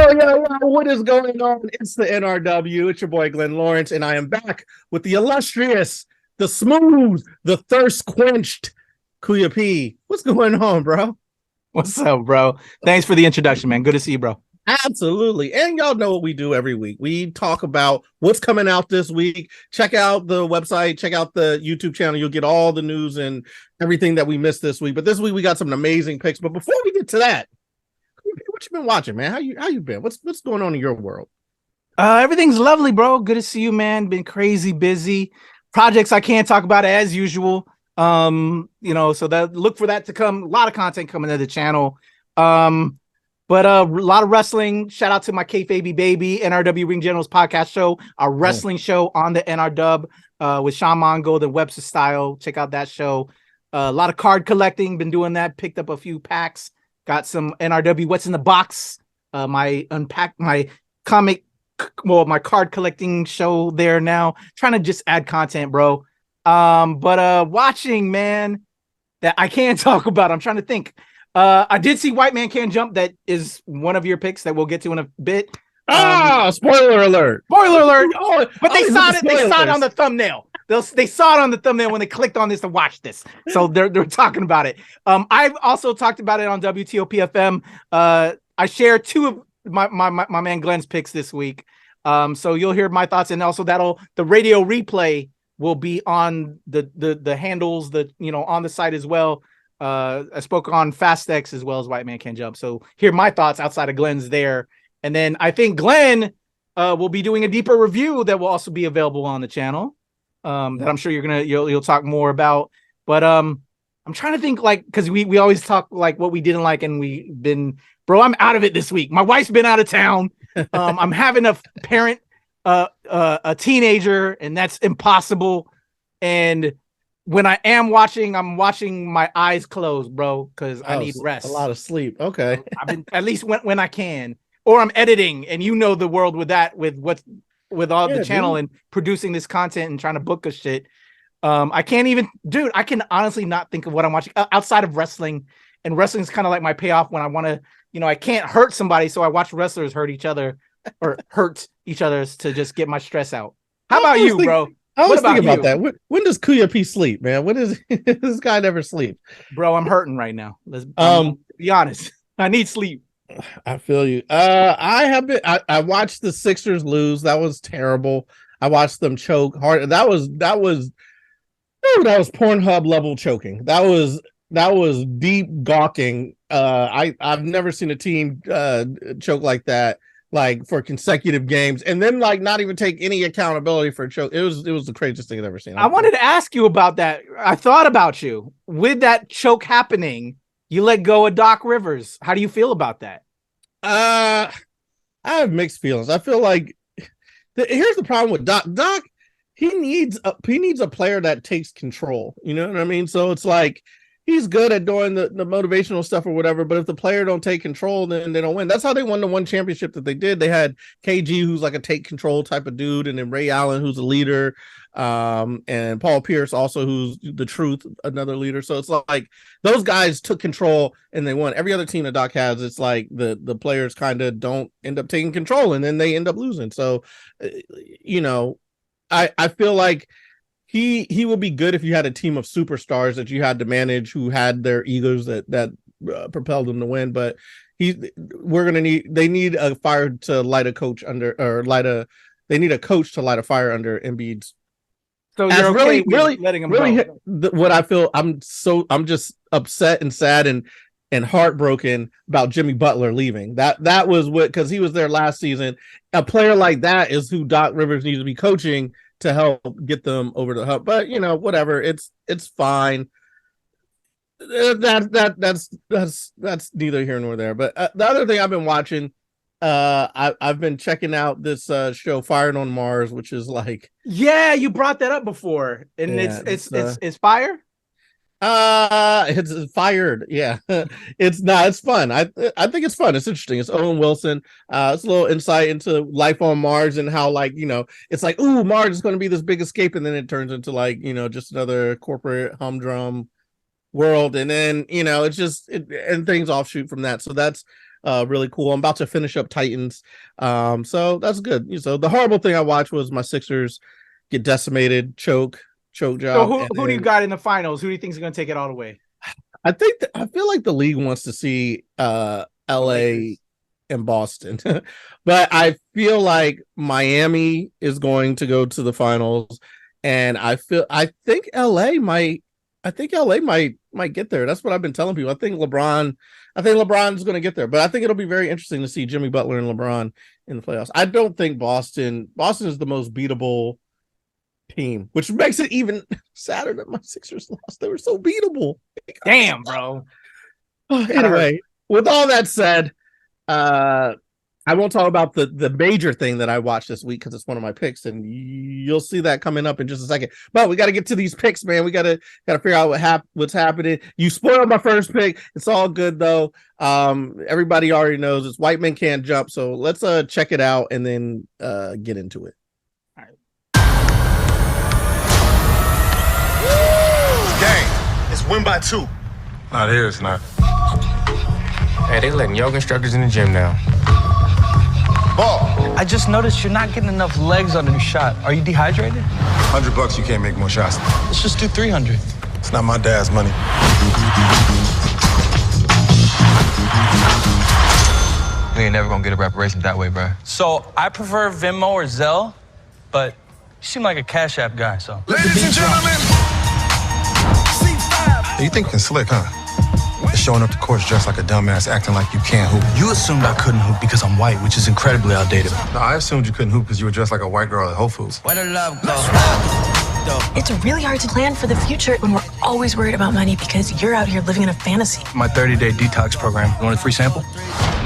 What is going on? It's the NRW. It's your boy, Glenn Lawrence, and I am back with the illustrious, the smooth, the thirst-quenched Kuya P. What's going on, bro? What's up, bro? Thanks for the introduction, man. Good to see you, bro. Absolutely. And y'all know what we do every week. We talk about what's coming out this week. Check out the website. Check out the YouTube channel. You'll get all the news and everything that we missed this week. But this week, we got some amazing picks. But before we get to that, what you been watching, man? How you been? What's going on in your world? Everything's lovely, bro. Good to see you, man. Been crazy busy. Projects I can't talk about as usual. So that look for that to come. A lot of content coming to the channel. But a lot of wrestling. Shout out to my KayFabeyBaby, NRW Ring Generals Podcast show, our wrestling show on the NRW with Shawn Mongold and Webster Style. Check out that show. A lot of card collecting. Been doing that. Picked up a few packs. Got some NRW What's in the Box. My card collecting show there now. Trying to just add content, bro. But watching, man, that I can't talk about. I'm trying to think. I did see White Man Can't Jump. That is one of your picks that we'll get to in a bit. Spoiler alert! Spoiler alert! Oh, but they saw it. They saw it on the thumbnail. They saw it on the thumbnail when they clicked on this to watch this. So they're talking about it. I've also talked about it on WTOP-FM. I share two of my man Glenn's picks this week. So you'll hear my thoughts, and also the radio replay will be on the handles on the site as well. I spoke on FastX as well as White Man Can't Jump. So hear my thoughts outside of Glenn's there. And then I think Glenn will be doing a deeper review that will also be available on the channel. That I'm sure you'll talk more about. But I'm trying to think, because we always talk like what we didn't like, and bro, I'm out of it this week. My wife's been out of town. I'm having a parent a teenager, and that's impossible. And when I am watching, I'm watching my eyes closed, bro, because I need rest. A lot of sleep. Okay. I've been at least when I can, or I'm editing, and the world with that, with all the channel and producing this content and trying to book a shit. I can't even, dude. I can honestly not think of what I'm watching outside of wrestling, and wrestling is kind of like my payoff when I want to, I can't hurt somebody, so I watch wrestlers hurt each other or hurt each other's to just get my stress out. How about you, bro? I was thinking about that. When does Kuya P sleep, man? When is this guy never sleep? Bro, I'm hurting right now. Let's be honest. I need sleep. I feel you. I watched the Sixers lose. That was terrible. I watched them choke hard. That was Pornhub level choking. That was deep gawking. I've never seen a team choke like that, like for consecutive games, and then not even take any accountability for a choke. It was the craziest thing I've ever seen. I wanted to ask you about that. I thought about you with that choke happening. You let go of Doc Rivers. How do you feel about that? I have mixed feelings. I feel like here's the problem with Doc. Doc, he needs a player that takes control. You know what I mean? So it's like, he's good at doing the motivational stuff or whatever, but if the player don't take control, then they don't win. That's how they won the one championship that they did. They had KG, who's like a take control type of dude, and then Ray Allen, who's a leader, and Paul Pierce also, who's the truth, another leader. So it's like those guys took control and they won. Every other team that Doc has, it's like the players kind of don't end up taking control, and then they end up losing. So, I feel like he would be good if you had a team of superstars that you had to manage, who had their egos that propelled them to win. But they need a fire to light a coach under, they need a coach to light a fire under Embiid's. So you're okay really letting him go. What I feel, I'm just upset and sad and heartbroken about Jimmy Butler leaving. That was because he was there last season. A player like that is who Doc Rivers needs to be coaching to help get them over the hump. But whatever, it's fine. That's neither here nor there. But the other thing I've been watching, I've been checking out this show Fired on Mars, which is like, you brought that up before, and it's fire. It's fired. Yeah, it's fun. I think it's fun. It's interesting. It's Owen Wilson. It's a little insight into life on Mars and how, it's like, ooh, Mars is going to be this big escape, and then it turns into just another corporate humdrum world, and then it's just and things offshoot from that. So that's really cool. I'm about to finish up Titans. So that's good. So the horrible thing I watched was my Sixers get decimated, choke job. So who do you got in the finals? Who do you think is going to take it all the way? I feel like the league wants to see LA and Boston, but I feel like Miami is going to go to the finals, and I think LA might get there. That's what I've been telling people. I think LeBron's going to get there, but I think it'll be very interesting to see Jimmy Butler and LeBron in the playoffs. I don't think Boston is the most beatable team, which makes it even sadder that my Sixers lost. They were so beatable. Damn, bro. Anyway, with all that said, I won't talk about the major thing that I watched this week because it's one of my picks, and you'll see that coming up in just a second. But we got to get to these picks, man. We got to figure out what's happening. You spoiled my first pick. It's all good though. Everybody already knows it's White Men Can't Jump. So let's check it out and then get into it. All right. It's game. It's win by 2. Not here, it's not. Hey, they letting yoga instructors in the gym now. Ball. I just noticed you're not getting enough legs on a new shot. Are you dehydrated? $100, you can't make more shots. Let's just do 300. It's not my dad's money. We ain't never gonna get a reparation that way, bro. So I prefer Venmo or Zelle, but you seem like a Cash App guy, so. Ladies and gentlemen, C5. You think you can slick, huh? Showing up to courts dressed like a dumbass, acting like you can't hoop. You assumed I couldn't hoop because I'm white, which is incredibly outdated. No, I assumed you couldn't hoop because you were dressed like a white girl at Whole Foods. Where the love go? It's really hard to plan for the future when we're always worried about money because you're out here living in a fantasy. My 30-day detox program. You want a free sample?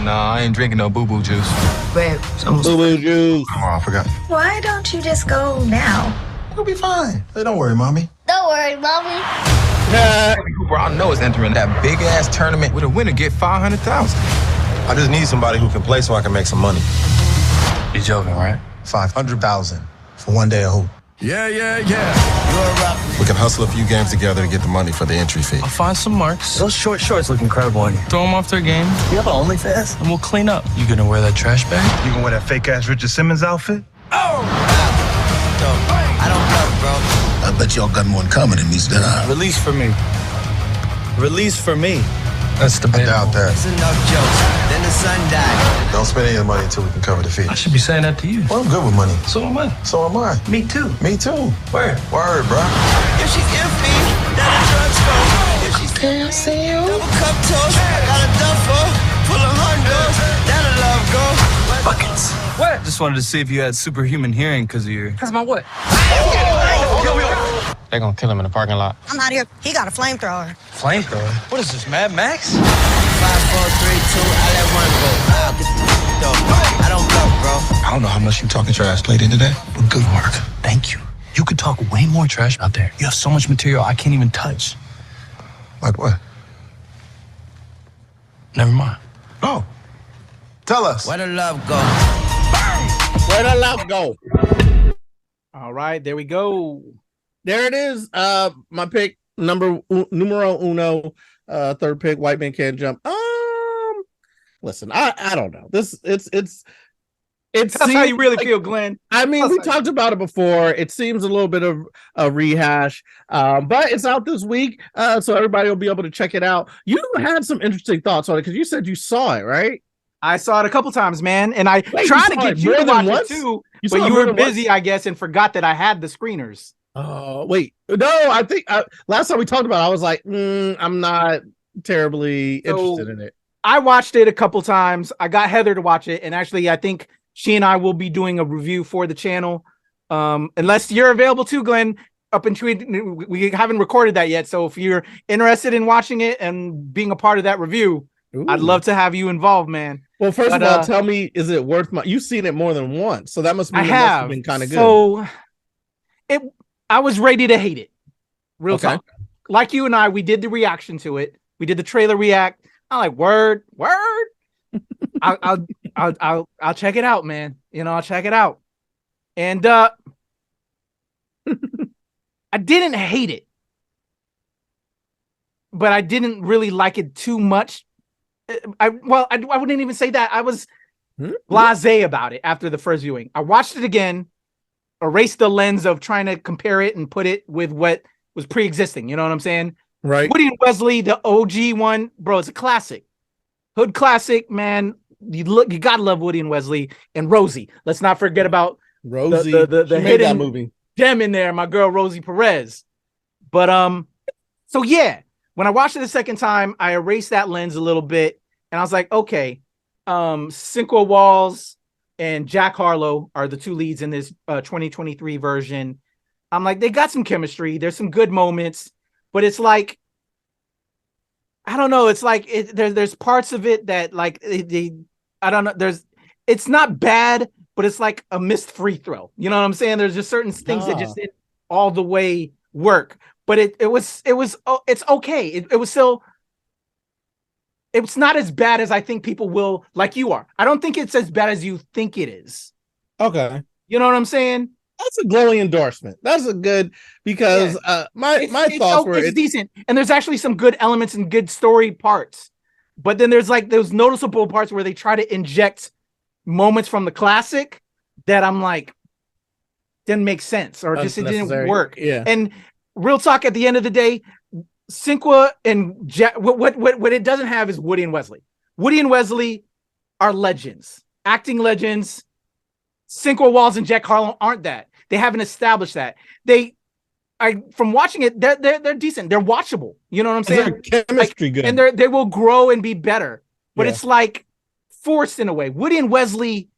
Nah, I ain't drinking no boo-boo juice. Babe, Boo-boo juice. Oh, I forgot. Why don't you just go now? You'll be fine. Hey, don't worry, mommy. Don't worry, mommy. Hooper I know is entering that big-ass tournament with a winner get $500,000. I just need somebody who can play so I can make some money. You're joking, right? $500,000 for one day of hoop. Yeah. We can hustle a few games together to get the money for the entry fee. I'll find some marks. Those short shorts look incredible on you. Throw them off their game. You have an OnlyFans? And we'll clean up. You gonna wear that trash bag? You gonna wear that fake-ass Richard Simmons outfit? I don't know, bro. I bet y'all got more in common than me, than I. Release for me. Release for me. That's the I doubt that. It's enough jokes. Then the sun died. Don't spend any of the money until we can cover the fee. I should be saying that to you. Well, I'm good with money. So am I. So am I. Me too. Me too. Where? Word, bro. If she's iffy, then the drugs go. If she's can I see you? Double cup toast, I got a duffel full of hundos. Then the love go. Buckets. What? Just wanted to see if you had superhuman hearing because of your. That's my what? They gonna kill him in the parking lot. I'm out here. He got a flamethrower. Flamethrower? What is this, Mad Max? 5, 4, 3, 2, I let one go. I don't go, bro. I don't know how much you talking trash played in today, but good work. Thank you. You could talk way more trash out there. You have so much material I can't even touch. Like what? Never mind. Oh. Tell us. Where the love go? Where the love go? All right, there we go. There it is. My pick numero uno, third pick. White Men Can't Jump. Listen, I don't know. It's That's how you really feel, Glenn. I mean, we talked about it before. It seems a little bit of a rehash, but it's out this week, so everybody will be able to check it out. You had some interesting thoughts on it because you said you saw it, right? I saw it a couple times, man, and I tried to get you to watch it too, but you were busy, I guess, and forgot that I had the screeners. Oh, wait. No, I think last time we talked about it, I was like, I'm not terribly interested in it. I watched it a couple times. I got Heather to watch it, and actually, I think she and I will be doing a review for the channel. Unless you're available too, Glenn, up in tweet. We haven't recorded that yet, so if you're interested in watching it and being a part of that review, I'd love to have you involved, man. Well, first of all, tell me, is it worth my? You've seen it more than once, so that must mean it must have been kind of good. So, I was ready to hate it. Real talk. Like you and I, we did the reaction to it. We did the trailer react. I'm like, word. I'll check it out, man. I'll check it out. And I didn't hate it, but I didn't really like it too much. I wouldn't even say that. I was blasé about it after the first viewing. I watched it again, erased the lens of trying to compare it and put it with what was pre-existing. You know what I'm saying? Right. Woody and Wesley, the OG one, bro, it's a classic. Hood classic, man. You gotta love Woody and Wesley and Rosie. Let's not forget about Rosie. the hidden that movie gem in there, my girl Rosie Perez. But so yeah, when I watched it the second time, I erased that lens a little bit, and I was like, okay, Cinco Walls and Jack Harlow are the two leads in this 2023 version. I'm like, they got some chemistry. There's some good moments, but it's like, I don't know. It's like there's parts of it that like I don't know. It's not bad, but it's like a missed free throw. You know what I'm saying? There's just certain things that just didn't all the way work. But it's okay. It was still. It's not as bad as I think people will, like you are. I don't think it's as bad as you think it is. Okay. You know what I'm saying? That's a glowing endorsement. That's a good, because my thoughts were it's decent, and there's actually some good elements and good story parts, but then there's like those noticeable parts where they try to inject moments from the classic that I'm like didn't make sense, or just it didn't work. Yeah. And real talk, at the end of the day, Cinqua and what it doesn't have is Woody and Wesley. Woody and Wesley are legends, acting legends. Cinco Walls and Jack Harlow aren't that. They haven't established that. From watching it, they're decent. They're watchable. You know what I'm saying? Their chemistry good, and they will grow and be better. But it's like forced in a way. Woody and Wesley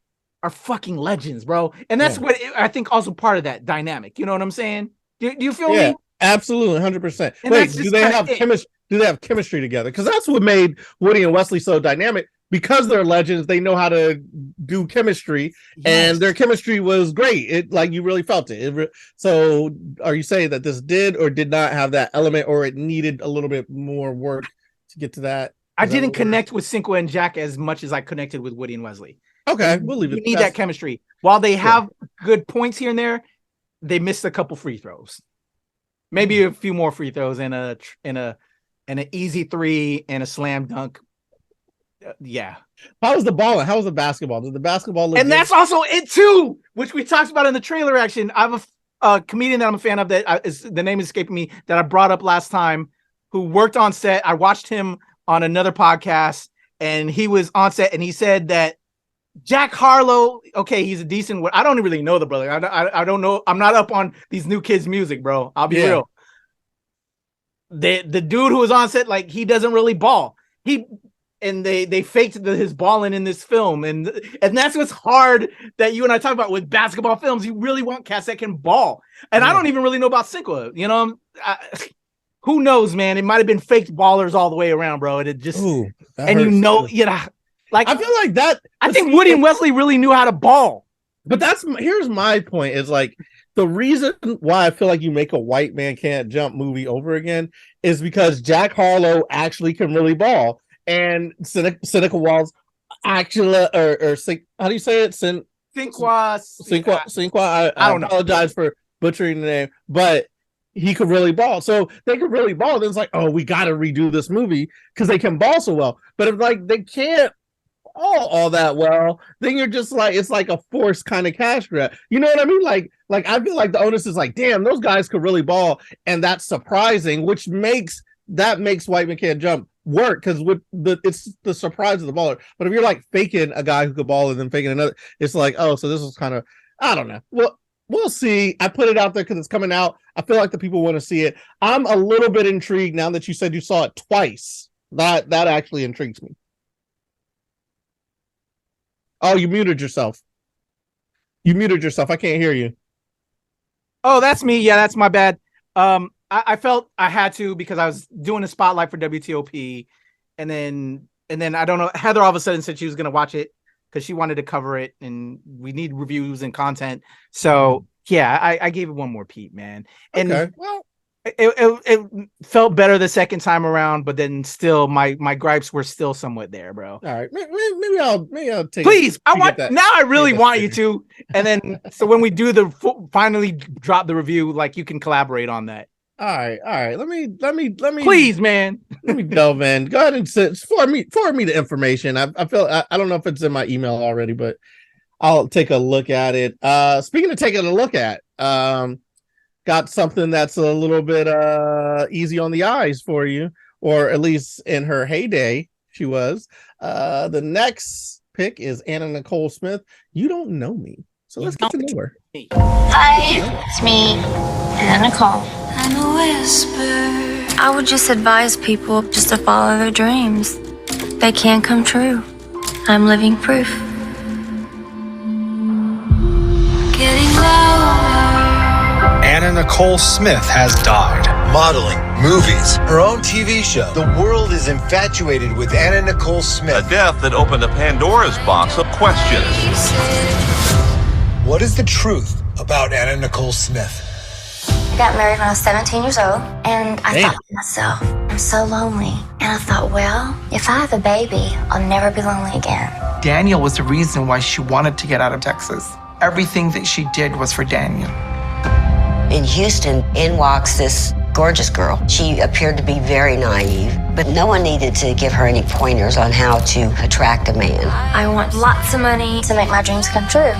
are fucking legends, bro. And that's what I think also part of that dynamic. You know what I'm saying? Do you feel me? Absolutely, 100%. Wait, do they have chemistry? Do they have chemistry together? Because that's what made Woody and Wesley so dynamic. Because they're legends, they know how to do chemistry, and their chemistry was great. It like you really felt it. So, are you saying that this did or did not have that element, or it needed a little bit more work to get to that? I didn't connect with Cinco and Jack as much as I connected with Woody and Wesley. Okay, we'll leave it. You need that chemistry. While they have good points here and there, they missed a couple free throws. Maybe a few more free throws and an easy three and a slam dunk. Yeah. How was the ball? How was the basketball? Did the basketball look And good? that's also it too, which we talked about in the trailer action. I have a comedian that I'm a fan of that the name is escaping me, that I brought up last time, who worked on set. I watched him on another podcast, and he was on set, and he said that Jack Harlow, okay, he's a decent. I don't really know the brother. I don't know. I'm not up on these new kids' music, bro. I'll be real. The dude who was on set, like, he doesn't really ball. And they faked his balling in this film, and that's what's hard that you and I talk about with basketball films. You really want cats that can ball, and I don't even really know about Cinco. You know, who knows, man? It might have been faked ballers all the way around, bro. And it just like I feel like that. I think Woody and Wesley really knew how to ball. But here's my point: is like the reason why I feel like you make a White Man Can't Jump movie over again is because Jack Harlow actually can really ball. And Cinco Walls actually, or how do you say it? Cinqua. I don't apologize for butchering the name, but he could really ball. So they could really ball. Then it's like, oh, we got to redo this movie because they can ball so well. But if like they can't ball all that well, then you're just like, it's like a forced kind of cash grab. You know what I mean? Like I feel like the onus is like, damn, those guys could really ball, and that's surprising, which makes White Man Can't Jump work, because it's the surprise of the baller. But if you're like faking a guy who could ball and then faking another, it's like, oh, so this is kind of, I don't know. Well, we'll see. I put it out there because it's coming out. I feel like the people want to see it. I'm a little bit intrigued now that you said you saw it twice. That actually intrigues me. Oh, you muted yourself. I can't hear you. Oh, that's me. Yeah, that's my bad. I felt I had to, because I was doing a spotlight for WTOP, and then I don't know, Heather all of a sudden said she was going to watch it because she wanted to cover it, and we need reviews and content. So yeah, I gave it one more peep, man. And okay, well, it felt better the second time around, but then still my gripes were still somewhat there, bro. All right, maybe I'll take. Please, I want that. Now. I really want you to, and then so when we do finally drop the review, like, you can collaborate on that. All right. Let me. Please, man. Let me go, man. Go ahead and forward me the information. I feel I don't know if it's in my email already, but I'll take a look at it. Speaking of taking a look at, got something that's a little bit easy on the eyes for you, or at least in her heyday, she was. The next pick is Anna Nicole Smith. You Don't Know Me. So let's get to know her. Hi, it's me, Anna Nicole. I'm a whisper. I would just advise people just to follow their dreams. They can come true. I'm living proof. Getting louder. Anna Nicole Smith has died. Modeling, movies, her own TV show. The world is infatuated with Anna Nicole Smith. A death that opened a Pandora's box of questions. What is the truth about Anna Nicole Smith? I got married when I was 17 years old, and I thought to myself, I'm so lonely. And I thought, well, if I have a baby, I'll never be lonely again. Daniel was the reason why she wanted to get out of Texas. Everything that she did was for Daniel. In Houston, in walks this gorgeous girl. She appeared to be very naive, but no one needed to give her any pointers on how to attract a man. I want lots of money to make my dreams come true.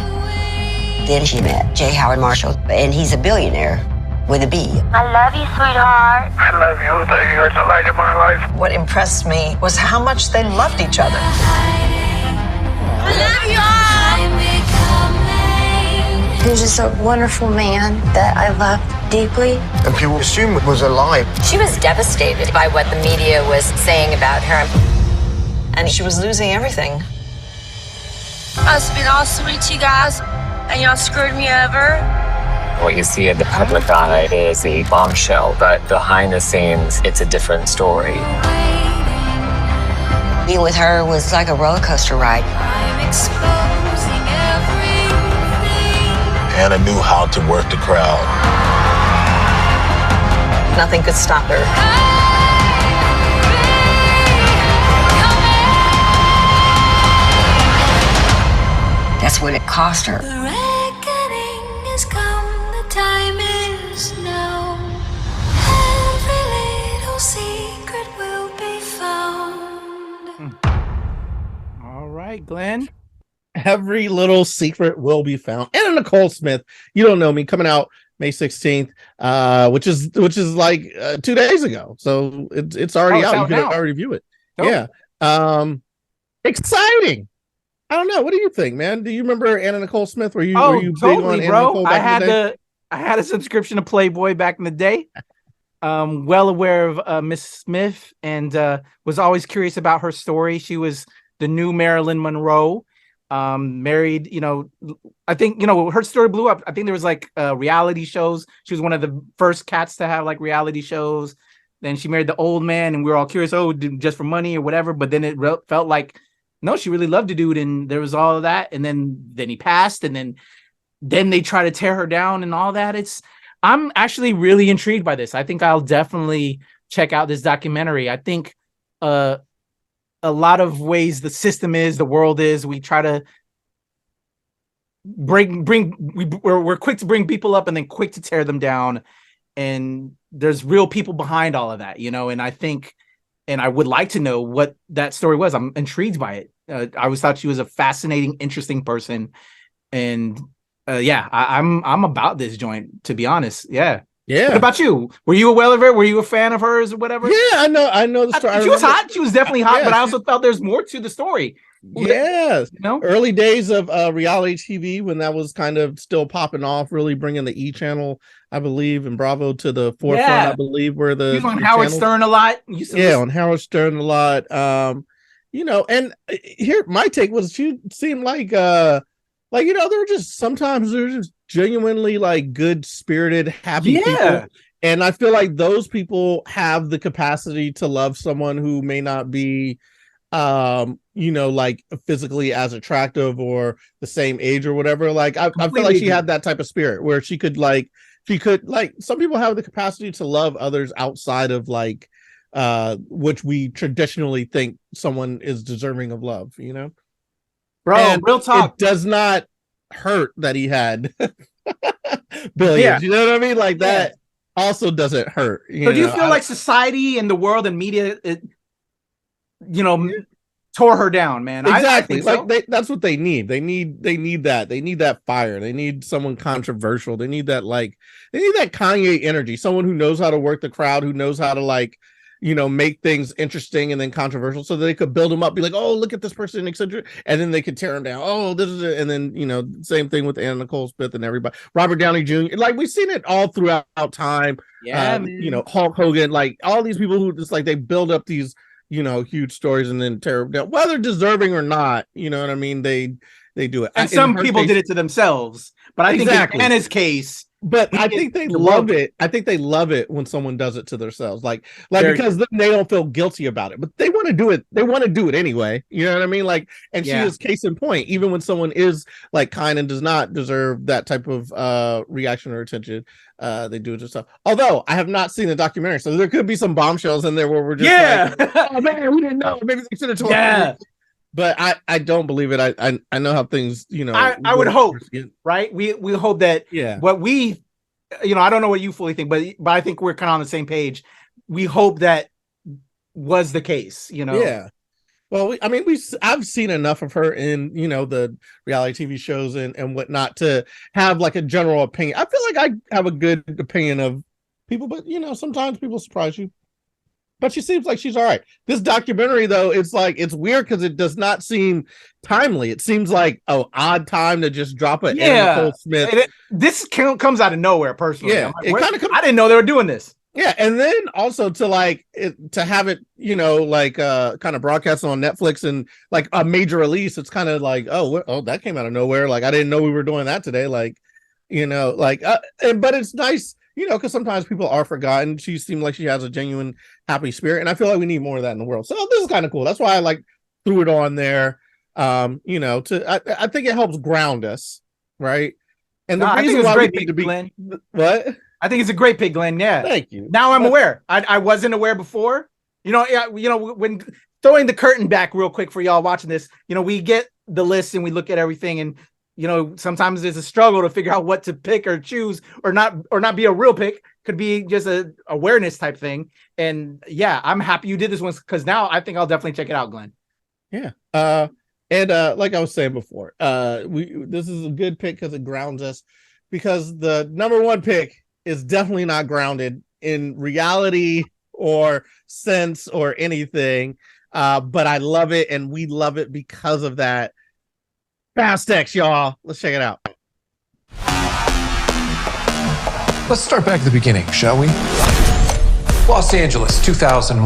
Then she met J. Howard Marshall, and he's a billionaire with a B. I love you, sweetheart. I love you. You're the light of my life. What impressed me was how much they loved each other. I love you all. He was just a wonderful man that I loved deeply. And people assumed it was a lie. She was devastated by what the media was saying about her. And she was losing everything. I've been all sweet to you guys, and y'all screwed me over. What you see in the public eye is a bombshell, but behind the scenes, it's a different story. Being with her was like a roller coaster ride. Anna knew how to work the crowd. Nothing could stop her. That's what it cost her. The reckoning is come, the time is now. Every little secret will be found. All right, Glenn. Every little secret will be found. Anna Nicole Smith, You Don't Know Me, coming out May 16th, which is like 2 days ago. So it's already out. You can already view it. Nope. Yeah. Exciting. I don't know. What do you think, man? Do you remember Anna Nicole Smith? Were you totally, big on Anna Nicole back in the day? I had a subscription to Playboy back in the day. Well aware of Miss Smith, and was always curious about her story. She was the new Marilyn Monroe. Married, I think, her story blew up. I think there was like reality shows. She was one of the first cats to have like reality shows. Then she married the old man, and we were all curious, just for money or whatever. But then it felt like, no, she really loved the dude, and there was all of that. And then he passed, and then they try to tear her down and all that. I'm actually really intrigued by this. I think I'll definitely check out this documentary. I think a lot of ways the system is, the world is, we try to we're quick to bring people up and then quick to tear them down. And there's real people behind all of that, and I think, and I would like to know what that story was. I'm intrigued by it. I always thought she was a fascinating, interesting person. And I'm about this joint, to be honest. Yeah. Yeah. What about you? Were you aware of it? Were you a fan of hers or whatever? Yeah, I know the story. She was hot. She was definitely hot, but I also felt there's more to the story. Yes. Early days of reality TV, when that was kind of still popping off, really bringing the E channel, I believe, and Bravo to the forefront, I believe, where the... You was on Howard Stern a lot? On Howard Stern a lot. And here, my take was she seemed like they're just, sometimes they're just genuinely like good-spirited, happy people. And I feel like those people have the capacity to love someone who may not be like physically as attractive or the same age or whatever. Like I feel like she had that type of spirit where she could some people have the capacity to love others outside of which we traditionally think someone is deserving of love, Bro, and real talk. It does not hurt that he had billions. You know what I mean? Like that. also doesn't hurt. So do you feel like society and the world and media, tore her down, man? Exactly. I think so. That's what they need. They need that. They need that fire. They need someone controversial. They need that Kanye energy. Someone who knows how to work the crowd, who knows how to make things interesting and then controversial, so that they could build them up, be like, oh, look at this person, etc. And then they could tear them down. Oh, this is it. And then same thing with Anna Nicole Smith and everybody. Robert Downey Jr. Like, we've seen it all throughout time. Yeah, Hulk Hogan, like all these people who just they build up these huge stories and then tear them down, whether deserving or not. You know what I mean? They do it. And some people did it to themselves, but I think in Anna's case. But I think they love it. I think they love it when someone does it to themselves, because then they don't feel guilty about it. But they want to do it. They want to do it anyway. You know what I mean? She is case in point. Even when someone is kind and does not deserve that type of reaction or attention, they do it themselves. Although I have not seen the documentary, so there could be some bombshells in there where we're just oh man, we didn't know. Maybe they should have told us. But I don't believe it. I know how things, I would hope, right? We hope that what we, I don't know what you fully think, but I think we're kind of on the same page. We hope that was the case, Yeah. Well, I've seen enough of her in, the reality TV shows and whatnot to have a general opinion. I feel like I have a good opinion of people, but sometimes people surprise you. But she seems like she's all right. This documentary, though, it's weird because it does not seem timely. It seems like an odd time to just drop it. Nicole Smith. This comes out of nowhere, personally. Yeah, I didn't know they were doing this. Yeah, and then also to have it, kind of broadcast on Netflix and a major release. It's kind of that came out of nowhere. I didn't know we were doing that today. But it's nice. Because sometimes people are forgotten. She seemed like she has a genuine happy spirit, and I feel like we need more of that in the world. So this is kind of cool. That's why I threw it on there. I think it helps ground us, right? And the reason why we need to be what? I think it's a great pick, Glenn. Yeah, thank you. Now I'm aware. I wasn't aware before. When throwing the curtain back real quick for y'all watching this, we get the list and we look at everything and. Sometimes there's a struggle to figure out what to pick or choose or not be a real pick. Could be just a awareness type thing. And yeah, I'm happy you did this one because now I think I'll definitely check it out, Glenn. Yeah. Like I was saying before, this is a good pick because it grounds us, because the number one pick is definitely not grounded in reality or sense or anything. But I love it, and we love it because of that. Fast X, y'all. Let's check it out. Let's start back at the beginning, shall we? Los Angeles, 2001.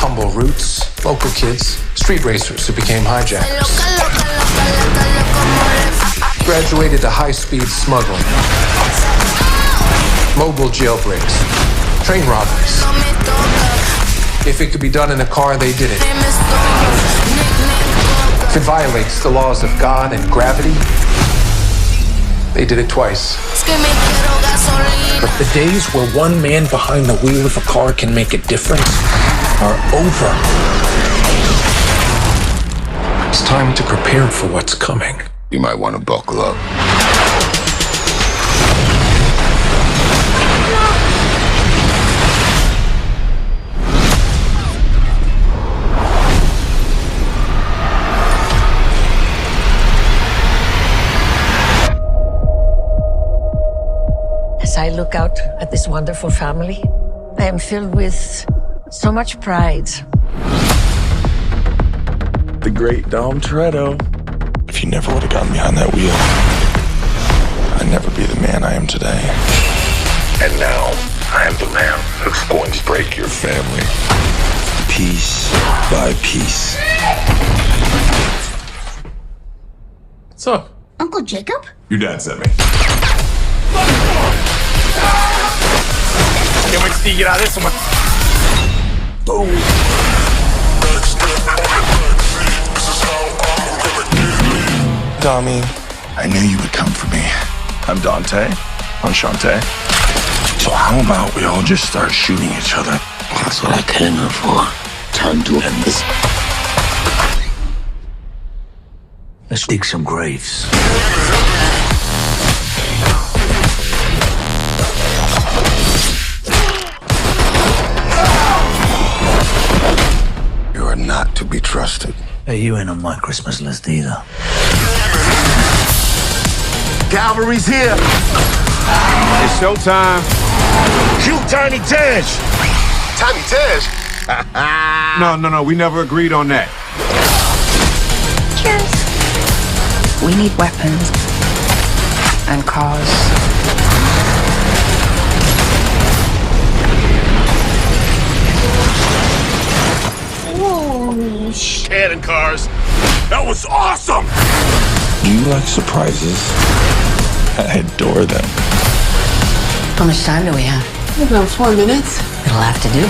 Humble roots, local kids, street racers who became hijackers. Graduated to high-speed smuggling. Mobile jailbreaks. Train robberies. If it could be done in a car, they did it. If it violates the laws of God and gravity, they did it twice. But the days where one man behind the wheel of a car can make a difference are over. It's time to prepare for what's coming. You might want to buckle up. As I look out at this wonderful family, I am filled with so much pride. The great Dom Toretto. If you never would have gotten behind that wheel, I'd never be the man I am today. And now, I am the man who's going to break your family. Piece by piece. What's up? Uncle Jacob? Your dad sent me. Can't wait to see you get out of this one. Boom. Tommy, I knew you would come for me. I'm Dante, Enchanté. So how about we all just start shooting each other? That's what I came here for. Time to end this. Let's dig some graves. not to be trusted. Hey, you ain't on my Christmas list either. Cavalry's here. It's showtime. Shoot Tiny Tej. Tiny Tej? No. We never agreed on that. Cheers. We need weapons and cars. Cannon cars. That was awesome. Do you like surprises? I adore them. How much time do we have? About 4 minutes. It'll have to do.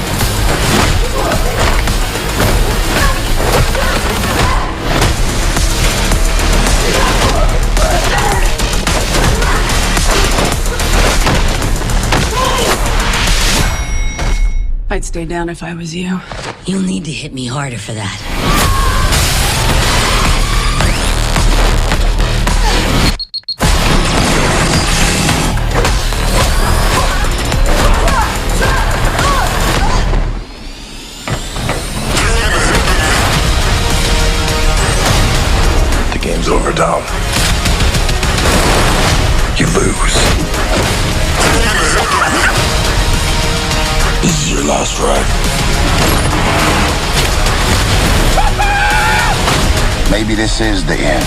I'd stay down if I was you. You'll need to hit me harder for that. The game's over, Dom. You lose. This is your last ride. Maybe this is the end.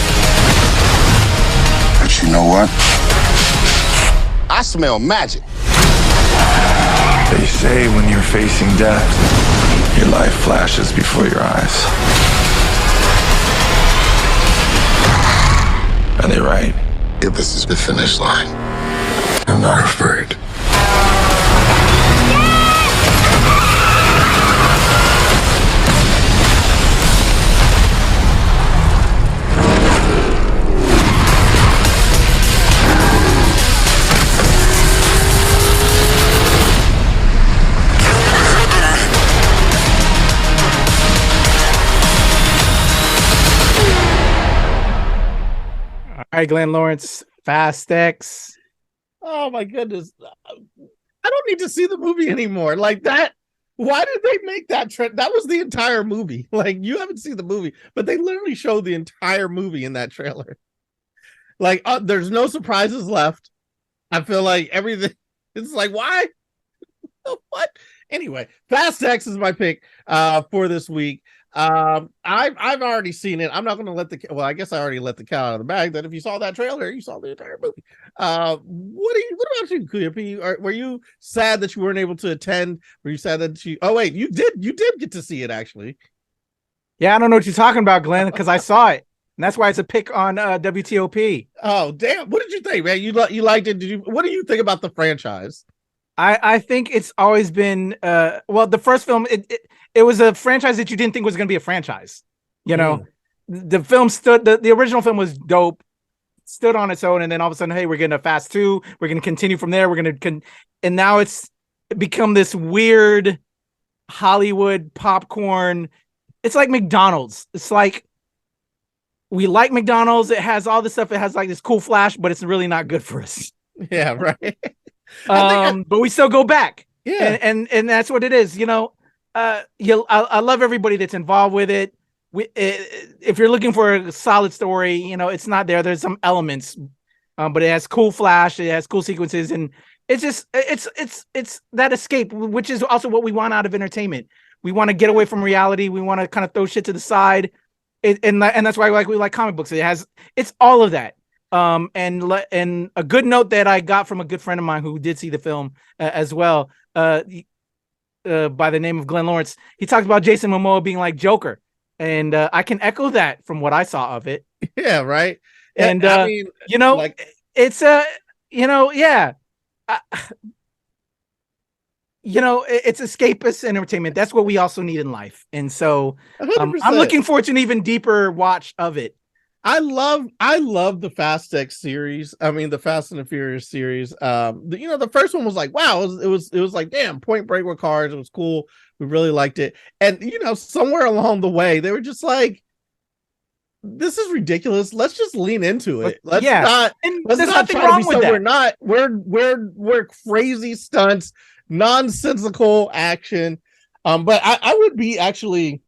But you know what? I smell magic. They say when you're facing death, your life flashes before your eyes. Are they right? If this is the finish line, I'm not afraid. All right, Glenn Lawrence, Fast X. Oh my goodness. I don't need to see the movie anymore. Like that. Why did they make that trend? That was the entire movie. Like, you haven't seen the movie, but they literally showed the entire movie in that trailer. Like, there's no surprises left. I feel like everything, it's like, why? What? Anyway, Fast X is my pick for this week. I've already seen it. I'm not going to let I guess I already let the cat out of the bag that if you saw that trailer, you saw the entire movie. What about you, Kuya? Were you sad that you weren't able to attend? Were you sad that you did get to see it actually? Yeah, I don't know what you're talking about, Glenn, because I saw it. And that's why it's a pick on WTOP. Oh, damn. What did you think, man? You liked it? What do you think about the franchise? I think it's always been the first film, it was a franchise that you didn't think was going to be a franchise. You know, the film the original film was dope, stood on its own, and then all of a sudden, hey, we're getting a Fast 2. We're going to continue from there. We're going to and now it's become this weird Hollywood popcorn. It's like McDonald's. It's like we like McDonald's. It has all this stuff. It has like this cool flash, but it's really not good for us. Yeah, right. But we still go back. Yeah, and that's what it is. You know, I love everybody that's involved with it. If you're looking for a solid story, you know, it's not there. There's some elements, but it has cool flash. It has cool sequences, and it's just it's that escape, which is also what we want out of entertainment. We want to get away from reality. We want to kind of throw shit to the side, and that's why we like comic books. It's all of that. And a good note that I got from a good friend of mine who did see the film as well, by the name of Glenn Lawrence. He talked about Jason Momoa being like Joker, and I can echo that from what I saw of it. Yeah, right. And I mean, you know, like, it's yeah. You know, it's escapist entertainment. That's what we also need in life. And so I'm looking forward to an even deeper watch of it. I love the Fast X series. I mean, the Fast and the Furious series. The first one was like, wow, it was like, damn, Point Break with cars. It was cool. We really liked it. And somewhere along the way, they were just like, this is ridiculous. Let's just lean into it. Let's not nothing wrong with that. We're crazy stunts, nonsensical action. But I would be actually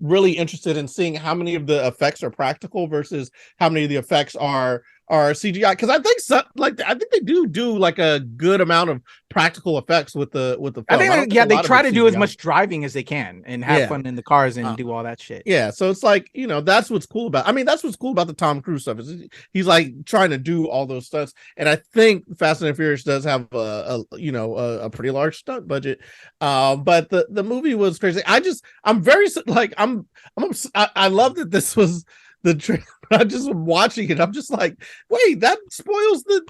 really interested in seeing how many of the effects are practical versus how many of the effects are CGI, because I think they do like a good amount of practical effects with the film. I think they try to do as much driving as they can and have fun in the cars and do all that shit. Yeah, so it's like, that's what's cool about. I mean, that's what's cool about the Tom Cruise stuff is he's like trying to do all those stunts, and I think Fast and Furious does have a pretty large stunt budget. But the movie was crazy. I'm very like I love that this was the trailer. I just watching it. I'm just like, wait, that spoils that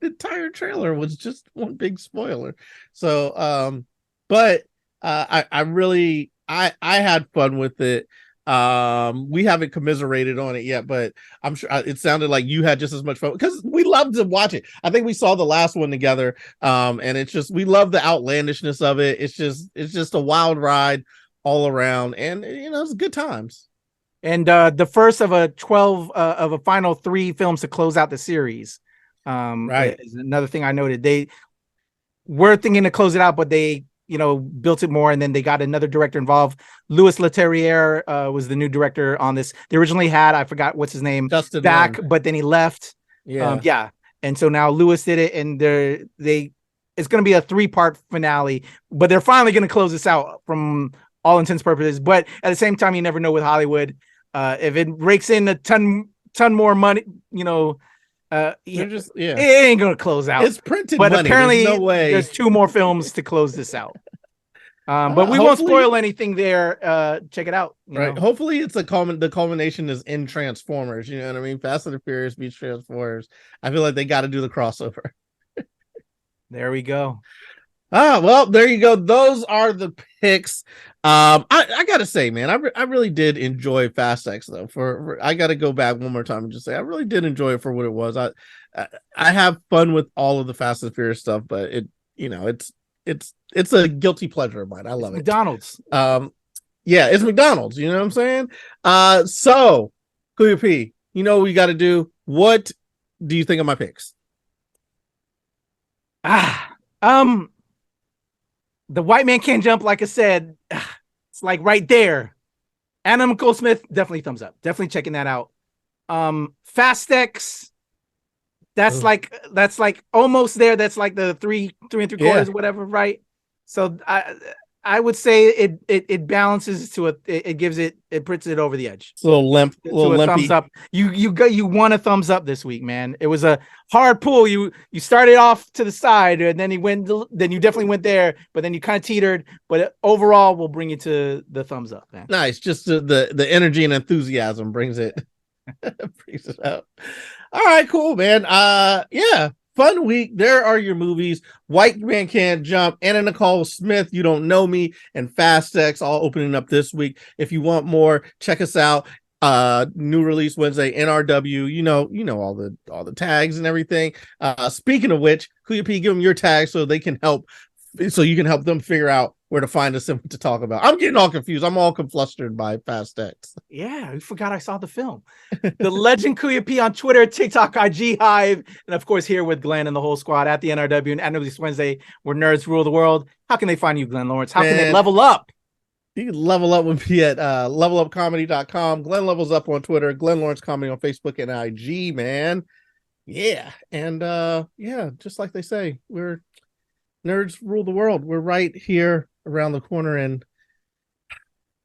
entire trailer was just one big spoiler. So, but I really had fun with it. We haven't commiserated on it yet, but I'm sure it sounded like you had just as much fun because we loved to watch it. I think we saw the last one together, and it's just we love the outlandishness of it. It's just a wild ride all around, and it's good times. And the first of a final 3 films to close out the series. Right, is another thing I noted. They were thinking to close it out, but they built it more, and then they got another director involved. Louis Leterrier was the new director on this. They originally had, I forgot what's his name, Justin back, Lin. but then he left. Yeah. And so now Louis did it, and it's going to be a 3-part finale, but they're finally going to close this out from all intents and purposes. But at the same time, you never know with Hollywood. If it rakes in a ton more money, it ain't gonna close out. It's printed but money. Apparently there's no way. There's 2 more films to close this out. But we won't spoil anything there. Check it out. Right. Hopefully it's the culmination is in Transformers. You know what I mean? Fast and the Furious beats Transformers. I feel like they got to do the crossover. There we go. Well, there you go. Those are the picks. I gotta say, man, I really did enjoy Fast X though. For I gotta go back one more time and just say I really did enjoy it for what it was. I have fun with all of the Fast and Furious stuff, but it's a guilty pleasure of mine. I love it. McDonald's. Yeah, it's McDonald's. You know what I'm saying? So Kuya P, what we got to do. What do you think of my picks? The White Man Can't Jump, like I said, it's like right there. Anna Nicole Smith, definitely thumbs up. Definitely checking that out. Fast X, that's like almost there. That's like the 3 3/4, whatever, right? So I would say it balances to it puts it over the edge. It's a little limp, a little limpy. Thumbs up. You want a thumbs up this week, man. It was a hard pull. You started off to the side, and then then you definitely went there, but then you kind of teetered. But overall, we'll bring you to the thumbs up, man. Nice, just the energy and enthusiasm brings it out. All right, cool, man. Yeah. Fun week. There are your movies. White Man Can't Jump, Anna Nicole Smith, You Don't Know Me, and Fast X all opening up this week. If you want more, check us out. New release Wednesday, NRW. You know all the tags and everything. Speaking of which, Kuya P, give them your tags so you can help them figure out where to find us and what to talk about. I'm getting all confused. I'm all conflustered by Fast X. Yeah, I forgot I saw the film. The legend Kuya P on Twitter, TikTok, IG, Hive, and of course here with Glenn and the whole squad at the NRW and NRW Wednesday, where nerds rule the world. How can they find you, Glenn Lawrence? How can they level up? You can level up with me at levelupcomedy.com. Glenn Levels Up on Twitter, Glenn Lawrence Comedy on Facebook and IG, man. Yeah. And just like they say, we're nerds rule the world. We're right here around the corner, and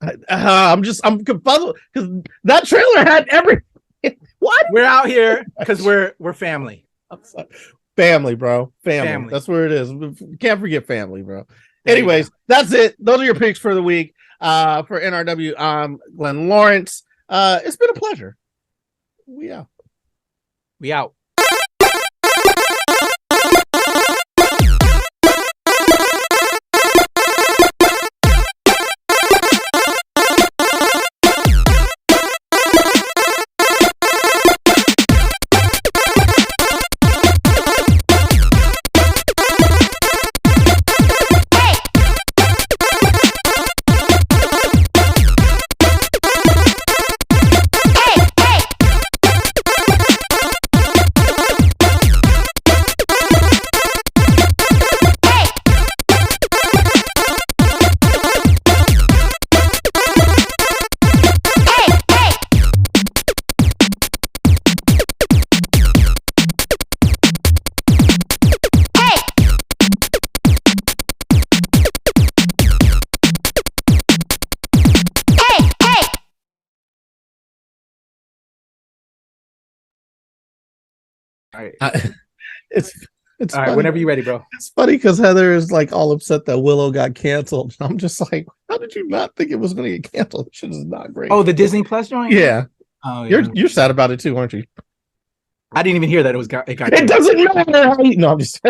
I'm confuzzled because that trailer had everything. What? We're out here because we're family. Family, bro. Family. That's where it is. Can't forget family, bro. Anyways, that's it. Those are your picks for the week. For NRW, I'm Glenn Lawrence. It's been a pleasure. We out. It's all right. funny. Whenever you're ready, bro. It's funny because Heather is like all upset that Willow got canceled. I'm just like, how did you not think it was going to get canceled? Shit is not great. Oh, the Disney Plus joint. Yeah. Oh, yeah. You're sad about it too, aren't you? I didn't even hear that it got. It doesn't matter. No, I'm just.